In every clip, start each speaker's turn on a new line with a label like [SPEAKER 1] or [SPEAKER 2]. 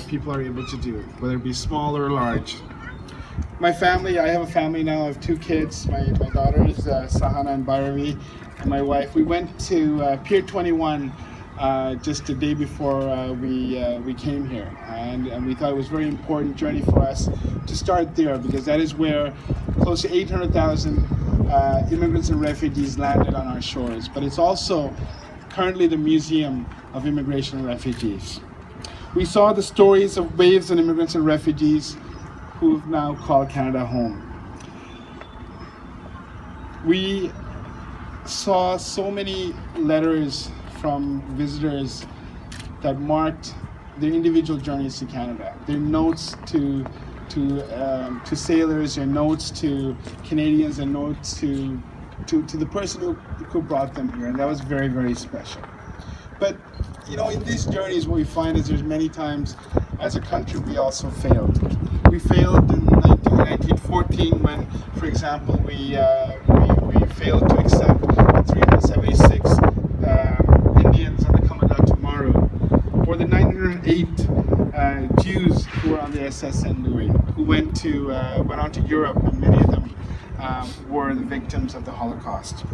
[SPEAKER 1] people are able to do, whether it be small or large. My family, I have a family now. I have two kids. My daughters, Sahana and Bhairavi, and my wife. We went to Pier 21 just the day before we came here, and we thought it was a very important journey for us to start there, because that is where close to 800,000 immigrants and refugees landed on our shores. But it's also currently the Museum of Immigration and Refugees. We saw the stories of waves of immigrants and refugees who've now called Canada home. We saw so many letters from visitors that marked their individual journeys to Canada, their notes to sailors, their notes to Canadians, and notes to the person who brought them here, and that was very, very special. But you know, in these journeys, what we find is there's many times as a country we also failed. We failed in 1914 when, for example, we failed to accept 376 Indians on the Commandant Maru, or the 908 Jews who were on the SS St. Louis, who went on to Europe, and many of them were the victims of the Holocaust.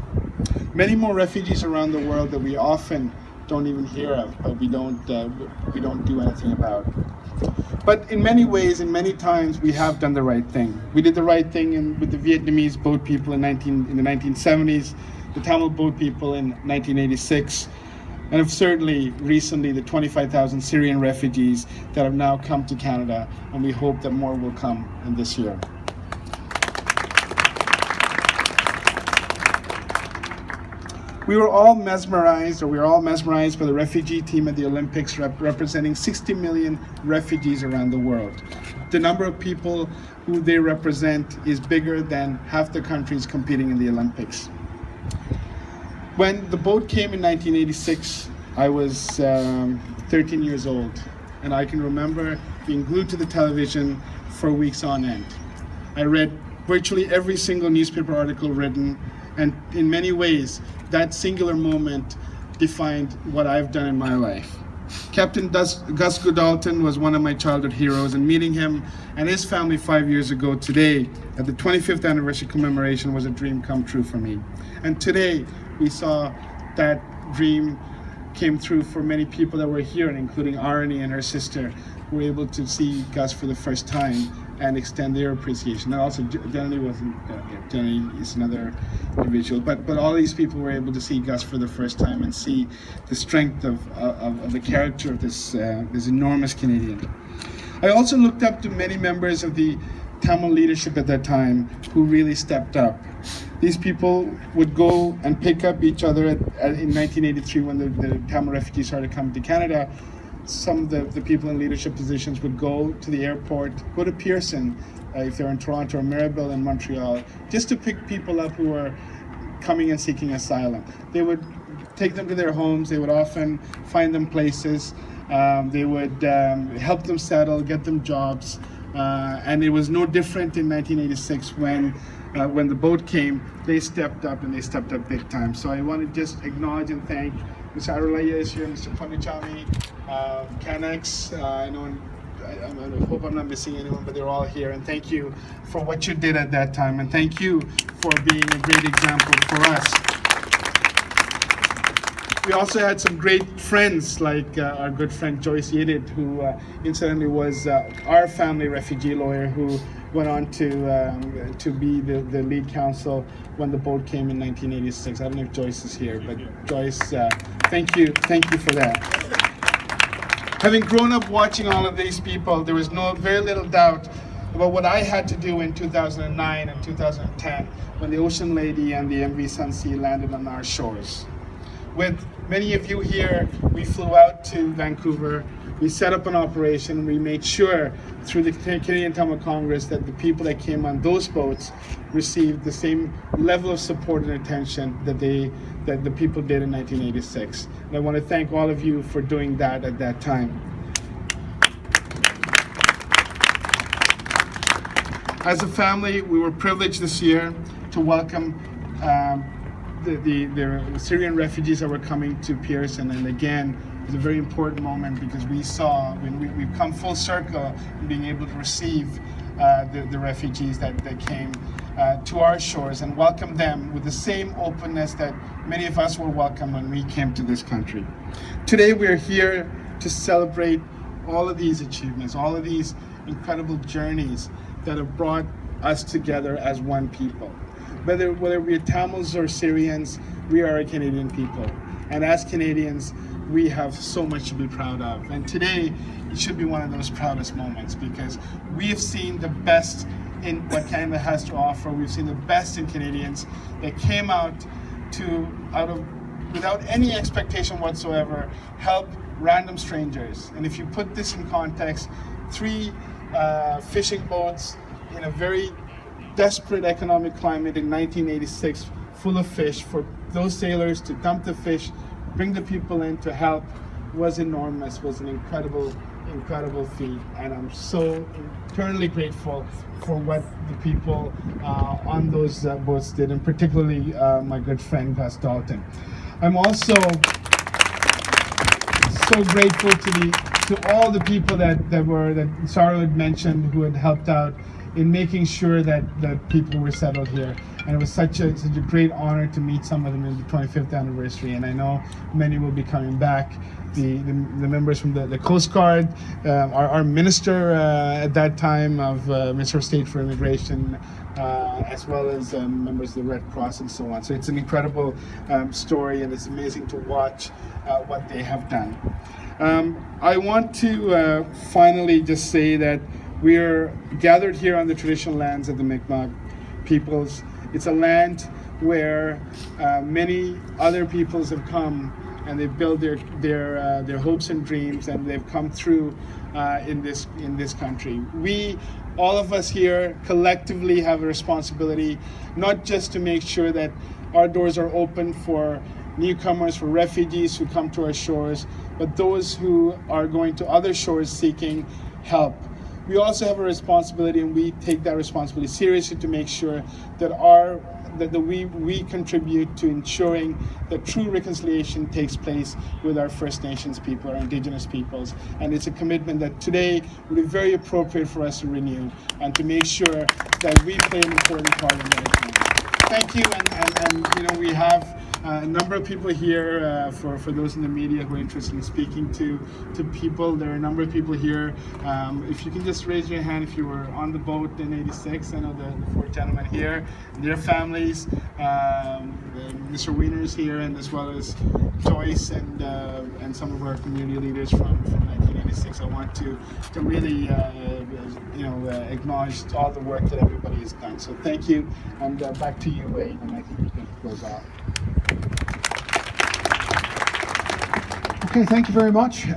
[SPEAKER 1] Many more refugees around the world that we often don't even hear of, but we don't do anything about. But in many ways, in many times, we have done the right thing. We did the right thing with the Vietnamese boat people in the 1970s, the Tamil boat people in 1986, and certainly recently the 25,000 Syrian refugees that have now come to Canada, and we hope that more will come in this year. We were all mesmerized by the refugee team at the Olympics, representing 60 million refugees around the world. The number of people who they represent is bigger than half the countries competing in the Olympics. When the boat came in 1986, I was 13 years old, and I can remember being glued to the television for weeks on end. I read virtually every single newspaper article written, and in many ways, that singular moment defined what I've done in my life. Captain Gus Goodalton was one of my childhood heroes, and meeting him and his family 5 years ago today at the 25th anniversary commemoration was a dream come true for me. And today we saw that dream came through for many people that were here, including Arnie and her sister, who were able to see Gus for the first time and extend their appreciation. And also Jenny wasn't, Jenny is another individual, but all these people were able to see Gus for the first time and see the strength of the character of this enormous Canadian. I also looked up to many members of the Tamil leadership at that time who really stepped up. These people would go and pick up each other in 1983 when the Tamil refugees started coming to Canada. Some of the people in leadership positions would go to the airport, go to Pearson, if they're in Toronto, or Mirabel in Montreal, just to pick people up who are coming and seeking asylum. They would take them to their homes. They would often find them places. They would help them settle, get them jobs. And it was no different in 1986 when the boat came. They stepped up, and they stepped up big time. So I want to just acknowledge and thank Mr. Arulaya is here, Mr. Pondichami, Canex. I hope I'm not missing anyone, but they're all here. And thank you for what you did at that time. And thank you for being a great example for us. We also had some great friends, like our good friend Joyce Yedid, who incidentally was our family refugee lawyer, who went on to be the lead counsel when the boat came in 1986. I don't know if Joyce is here, but Joyce, thank you for that. Having grown up watching all of these people, there was very little doubt about what I had to do in 2009 and 2010 when the Ocean Lady and the MV Sunsea landed on our shores. With many of you here, we flew out to Vancouver. We set up an operation. We made sure through the Canadian Tamil Congress that the people that came on those boats received the same level of support and attention that the people did in 1986. And I want to thank all of you for doing that at that time. As a family, we were privileged this year to welcome the Syrian refugees that were coming to Pearson, and again, was a very important moment because we saw when we've come full circle in being able to receive the refugees that came to our shores and welcome them with the same openness that many of us were welcome when we came to this country. Today we are here to celebrate all of these achievements, all of these incredible journeys that have brought us together as one people. Whether we're Tamils or Syrians, we are a Canadian people. And as Canadians, we have so much to be proud of. And today, it should be one of those proudest moments because we have seen the best in what Canada has to offer. We've seen the best in Canadians that came out without any expectation whatsoever, help random strangers. And if you put this in context, 3 fishing boats in a very desperate economic climate in 1986, full of fish, for those sailors to dump the fish, bring the people in to help, was enormous, was an incredible feat. And I'm so eternally grateful for what the people on those boats did, and particularly my good friend Gus Dalton. I'm also so grateful to all the people that Saru had mentioned who had helped out in making sure that people were settled here. And it was such a great honor to meet some of them in the 25th anniversary. And I know many will be coming back. The members from the Coast Guard, our minister at that time of Minister of State for Immigration, as well as members of the Red Cross and so on. So it's an incredible story, and it's amazing to watch what they have done. I want to finally just say that we're gathered here on the traditional lands of the Mi'kmaq peoples. It's a land where many other peoples have come and they've built their hopes and dreams, and they've come through in this country. We, all of us here, collectively have a responsibility, not just to make sure that our doors are open for newcomers, for refugees who come to our shores, but those who are going to other shores seeking help. We also have a responsibility, and we take that responsibility seriously, to make sure that we contribute to ensuring that true reconciliation takes place with our First Nations people, our Indigenous peoples. And it's a commitment that today would be very appropriate for us to renew and to make sure that we play an important part in that. Thank you, and we have a number of people here for those in the media who are interested in speaking to people. There are a number of people here. If you can just raise your hand if you were on the boat in '86. I know the 4 gentlemen here, their families, Mr. Wiener's here, and as well as Joyce and some of our community leaders from 1986. I want to really acknowledge all the work that everybody has done. So thank you, and back to you, Wayne, and I think we can close off.
[SPEAKER 2] Okay, thank you very much.